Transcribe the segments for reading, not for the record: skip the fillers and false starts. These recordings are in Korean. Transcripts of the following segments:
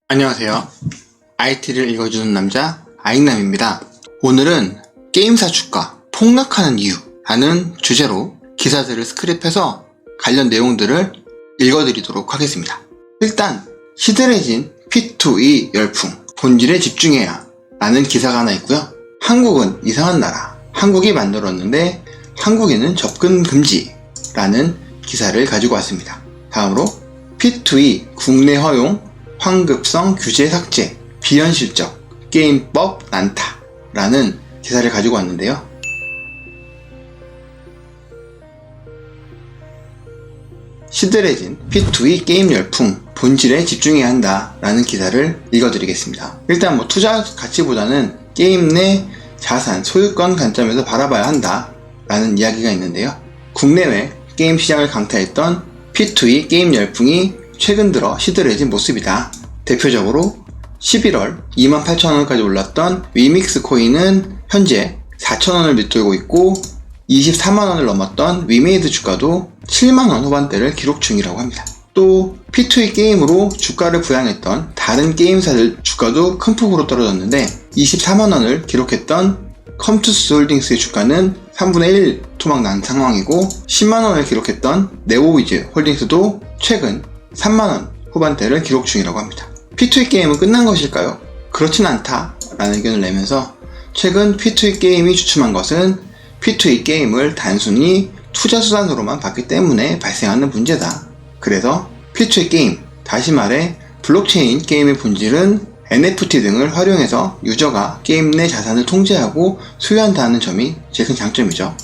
안녕하세요. IT를 읽어주는 남자 아잉남입니다. 오늘은 게임사 주가 폭락하는 이유 라는 주제로 기사들을 스크랩해서 관련 내용들을 읽어드리도록 하겠습니다. 일단 시들해진 P2E 열풍 본질에 집중해야 라는 기사가 하나 있고요. 한국은 이상한 나라, 한국이 만들었는데 한국에는 접근 금지 라는 기사를 가지고 왔습니다. 다음으로 P2E 국내 허용 황급성 규제 삭제, 비현실적, 게임법 난타 라는 기사를 가지고 왔는데요. 시들해진 P2E 게임 열풍, 본질에 집중해야 한다 라는 기사를 읽어드리겠습니다. 일단 투자 가치보다는 게임 내 자산, 소유권 관점에서 바라봐야 한다 라는 이야기가 있는데요. 국내외 게임 시장을 강타했던 P2E 게임 열풍이 최근 들어 시들해진 모습이다. 대표적으로 11월 28,000원까지 올랐던 위믹스 코인은 현재 4,000원을 밑돌고 있고 24만원을 넘었던 위메이드 주가도 7만원 후반대를 기록 중이라고 합니다. 또 P2E 게임으로 주가를 부양했던 다른 게임사들 주가도 큰 폭으로 떨어졌는데 24만원을 기록했던 컴투스 홀딩스의 주가는 3분의 1 토막 난 상황이고 10만원을 기록했던 네오위즈 홀딩스도 최근 3만원 후반대를 기록 중이라고 합니다. P2E 게임은 끝난 것일까요? 그렇진 않다 라는 의견을 내면서 최근 P2E 게임이 주춤한 것은 P2E 게임을 단순히 투자 수단으로만 봤기 때문에 발생하는 문제다. 그래서 P2E 게임, 다시 말해 블록체인 게임의 본질은 NFT 등을 활용해서 유저가 게임 내 자산을 통제하고 소유한다는 점이 제일 큰 장점이죠.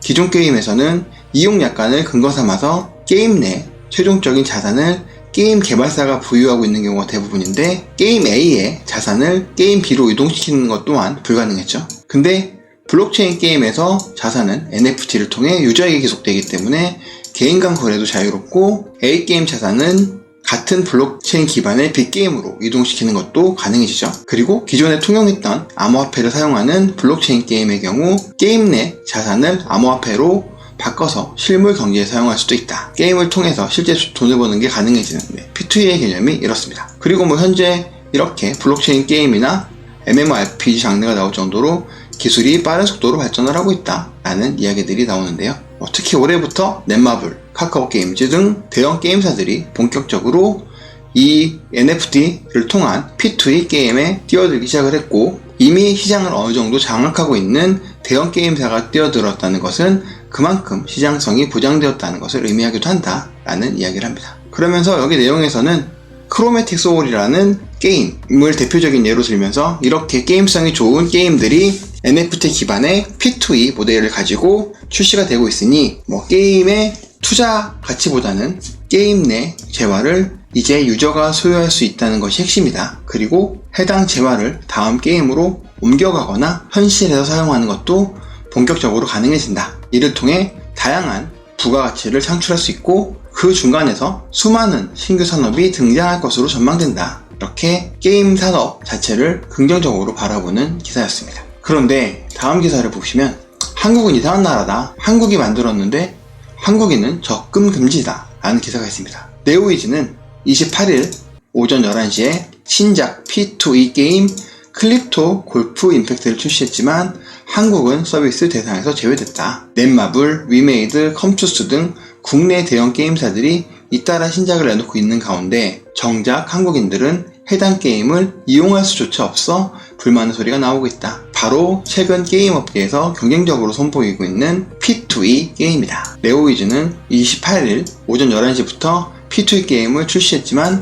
기존 게임에서는 이용 약관을 근거 삼아서 게임 내 최종적인 자산을 게임 개발사가 보유하고 있는 경우가 대부분인데 게임 A의 자산을 게임 B로 이동시키는 것 또한 불가능했죠. 근데 블록체인 게임에서 자산은 NFT를 통해 유저에게 기속되기 때문에 개인 간 거래도 자유롭고 A 게임 자산은 같은 블록체인 기반의 빅게임으로 이동시키는 것도 가능해지죠. 그리고 기존에 통용했던 암호화폐를 사용하는 블록체인 게임의 경우 게임 내 자산을 암호화폐로 바꿔서 실물 경제에 사용할 수도 있다. 게임을 통해서 실제 돈을 버는 게 가능해지는데 P2E의 개념이 이렇습니다. 그리고 현재 이렇게 블록체인 게임이나 MMORPG 장르가 나올 정도로 기술이 빠른 속도로 발전을 하고 있다 라는 이야기들이 나오는데요. 특히 올해부터 넷마블, 카카오게임즈 등 대형 게임사들이 본격적으로 이 NFT를 통한 P2E 게임에 뛰어들기 시작을 했고 이미 시장을 어느 정도 장악하고 있는 대형 게임사가 뛰어들었다는 것은 그만큼 시장성이 보장되었다는 것을 의미하기도 한다 라는 이야기를 합니다. 그러면서 여기 내용에서는 크로매틱 소울이라는 게임을 대표적인 예로 들면서 이렇게 게임성이 좋은 게임들이 NFT 기반의 P2E 모델을 가지고 출시가 되고 있으니 게임의 투자 가치보다는 게임 내 재화를 이제 유저가 소유할 수 있다는 것이 핵심이다. 그리고 해당 재화를 다음 게임으로 옮겨가거나 현실에서 사용하는 것도 본격적으로 가능해진다. 이를 통해 다양한 부가가치를 창출할 수 있고 그 중간에서 수많은 신규 산업이 등장할 것으로 전망된다. 이렇게 게임 산업 자체를 긍정적으로 바라보는 기사였습니다. 그런데 다음 기사를 보시면 한국은 이상한 나라다. 한국이 만들었는데 한국인은 접근 금지다 라는 기사가 있습니다. 네오위즈는 28일 오전 11시에 신작 P2E 게임 클립토 골프 임팩트를 출시했지만 한국은 서비스 대상에서 제외됐다. 넷마블, 위메이드, 컴투스 등 국내 대형 게임사들이 잇따라 신작을 내놓고 있는 가운데 정작 한국인들은 해당 게임을 이용할 수조차 없어 불만의 소리가 나오고 있다. 바로 최근 게임 업계에서 경쟁적으로 선보이고 있는 P2E 게임이다. 네오위즈는 28일 오전 11시부터 P2E 게임을 출시했지만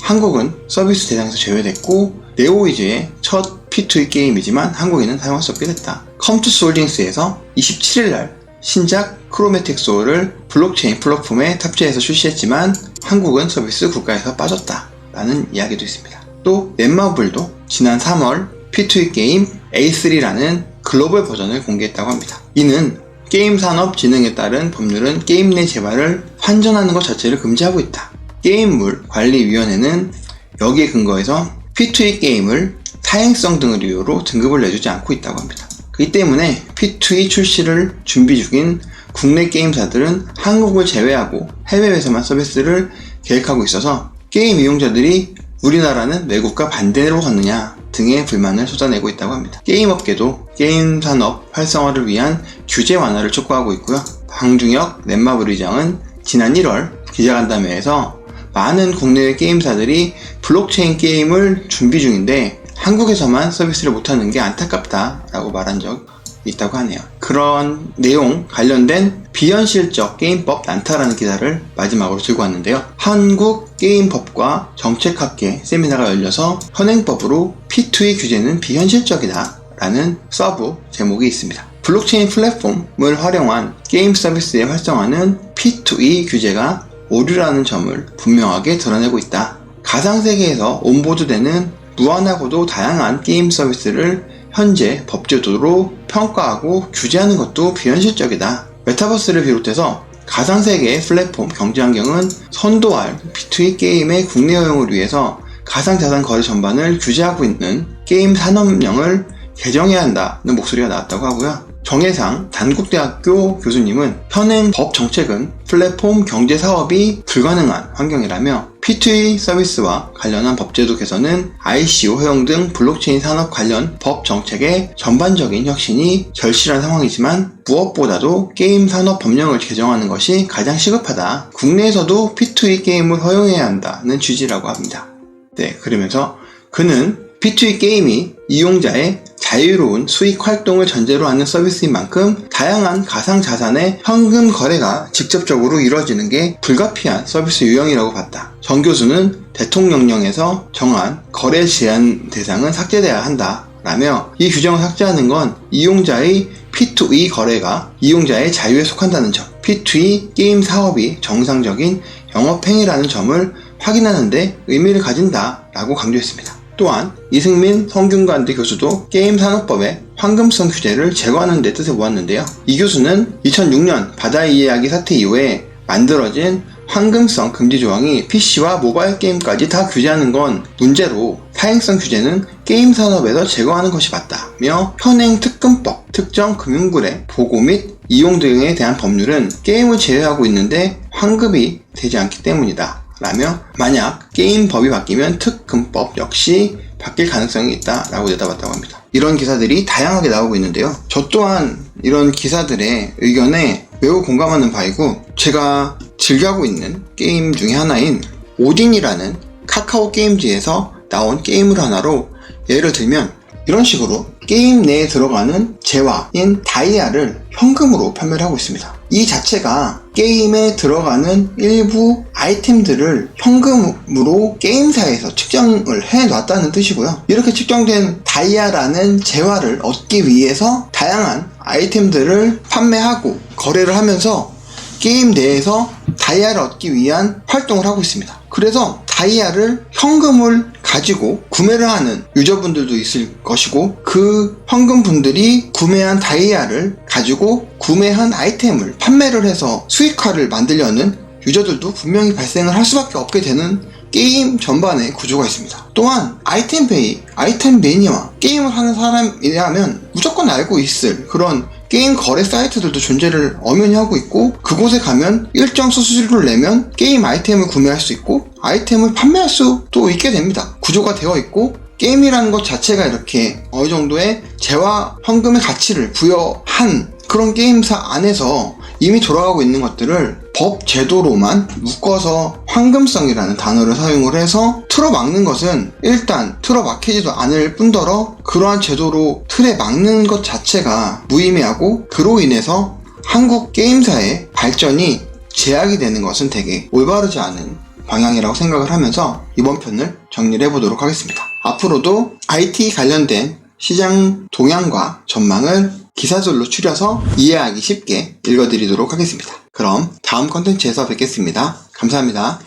한국은 서비스 대상에서 제외됐고 네오위즈의 첫 P2E 게임이지만 한국인은 사용할 수 없게 됐다. 컴투스 홀딩스에서 27일날 신작 크로매틱 소울을 블록체인 플랫폼에 탑재해서 출시했지만 한국은 서비스 국가에서 빠졌다 라는 이야기도 있습니다. 또 넷마블도 지난 3월 P2E 게임 A3라는 글로벌 버전을 공개했다고 합니다. 이는 게임산업진흥에 따른 법률은 게임 내 재화를 환전하는 것 자체를 금지하고 있다. 게임물 관리위원회는 여기에 근거해서 P2E 게임을 사행성 등을 이유로 등급을 내주지 않고 있다고 합니다. 그렇기 때문에 P2E 출시를 준비 중인 국내 게임사들은 한국을 제외하고 해외에서만 서비스를 계획하고 있어서 게임 이용자들이 우리나라는 외국과 반대로 걷느냐 등의 불만을 쏟아내고 있다고 합니다. 게임업계도 게임 산업 활성화를 위한 규제 완화를 촉구하고 있고요. 방중혁 넷마블 의장은 지난 1월 기자간담회에서 많은 국내외 게임사들이 블록체인 게임을 준비 중인데 한국에서만 서비스를 못하는 게 안타깝다라고 말한 적 있다고 하네요. 그런 내용 관련된 비현실적 게임법 난타라는 기사를 마지막으로 들고 왔는데요. 한국게임법과 정책학계 세미나가 열려서 현행법으로 P2E 규제는 비현실적이다 라는 서브 제목이 있습니다. 블록체인 플랫폼을 활용한 게임 서비스의 활성화는 P2E 규제가 오류라는 점을 분명하게 드러내고 있다. 가상세계에서 온보드되는 무한하고도 다양한 게임 서비스를 현재 법제도로 평가하고 규제하는 것도 비현실적이다. 메타버스를 비롯해서 가상세계의 플랫폼 경제환경은 선도할 P2E 게임의 국내 허용을 위해서 가상자산 거래 전반을 규제하고 있는 게임 산업령을 개정해야 한다는 목소리가 나왔다고 하고요. 정혜상 단국대학교 교수님은 현행 법 정책은 플랫폼 경제 사업이 불가능한 환경이라며 P2E 서비스와 관련한 법제도 개선은 ICO 허용 등 블록체인 산업 관련 법 정책의 전반적인 혁신이 절실한 상황이지만 무엇보다도 게임 산업 법령을 개정하는 것이 가장 시급하다. 국내에서도 P2E 게임을 허용해야 한다는 취지라고 합니다. 네, 그러면서 그는 P2E 게임이 이용자의 자유로운 수익 활동을 전제로 하는 서비스인 만큼 다양한 가상자산의 현금 거래가 직접적으로 이루어지는 게 불가피한 서비스 유형이라고 봤다. 정 교수는 대통령령에서 정한 거래 제한 대상은 삭제돼야 한다 라며 이 규정을 삭제하는 건 이용자의 P2E 거래가 이용자의 자유에 속한다는 점, P2E 게임 사업이 정상적인 영업행위라는 점을 확인하는데 의미를 가진다 라고 강조했습니다. 또한 이승민 성균관대 교수도 게임산업법의 황금성 규제를 제거하는 데 뜻을 모았는데요. 이 교수는 2006년 바다의 이야기 사태 이후에 만들어진 황금성 금지 조항이 PC와 모바일 게임까지 다 규제하는 건 문제로 사행성 규제는 게임 산업에서 제거하는 것이 맞다며 현행 특금법, 특정 금융거래, 보고 및 이용 등에 대한 법률은 게임을 제외하고 있는데 환급이 되지 않기 때문이다 라며 만약 게임법이 바뀌면 특금법 역시 바뀔 가능성이 있다라고 내다봤다고 합니다. 이런 기사들이 다양하게 나오고 있는데요. 저 또한 이런 기사들의 의견에 매우 공감하는 바이고 제가 즐겨하고 있는 게임 중에 하나인 오딘이라는 카카오 게임즈에서 나온 게임을 하나로 예를 들면 이런 식으로 게임 내에 들어가는 재화인 다이아를 현금으로 판매를 하고 있습니다. 이 자체가 게임에 들어가는 일부 아이템들을 현금으로 게임사에서 측정을 해놨다는 뜻이고요. 이렇게 측정된 다이아라는 재화를 얻기 위해서 다양한 아이템들을 판매하고 거래를 하면서 게임 내에서 다이아를 얻기 위한 활동을 하고 있습니다. 그래서 다이아를 현금을 가지고 구매를 하는 유저분들도 있을 것이고 그 현금분들이 구매한 다이아를 가지고 구매한 아이템을 판매를 해서 수익화를 만들려는 유저들도 분명히 발생을 할 수밖에 없게 되는 게임 전반의 구조가 있습니다. 또한 아이템페이, 아이템 매니아, 게임을 하는 사람이라면 무조건 알고 있을 그런 게임 거래 사이트들도 존재를 엄연히 하고 있고 그곳에 가면 일정 수수료를 내면 게임 아이템을 구매할 수 있고 아이템을 판매할 수도 있게 됩니다. 구조가 되어 있고 게임이라는 것 자체가 이렇게 어느 정도의 재화 현금의 가치를 부여한 그런 게임사 안에서 이미 돌아가고 있는 것들을 법 제도로만 묶어서 황금성이라는 단어를 사용을 해서 틀어막는 것은 일단 틀어막히지도 않을 뿐더러 그러한 제도로 틀에 막는 것 자체가 무의미하고 그로 인해서 한국 게임사의 발전이 제약이 되는 것은 되게 올바르지 않은 방향이라고 생각을 하면서 이번 편을 정리를 해보도록 하겠습니다. 앞으로도 IT 관련된 시장 동향과 전망을 기사들로 추려서 이해하기 쉽게 읽어드리도록 하겠습니다. 그럼 다음 컨텐츠에서 뵙겠습니다. 감사합니다.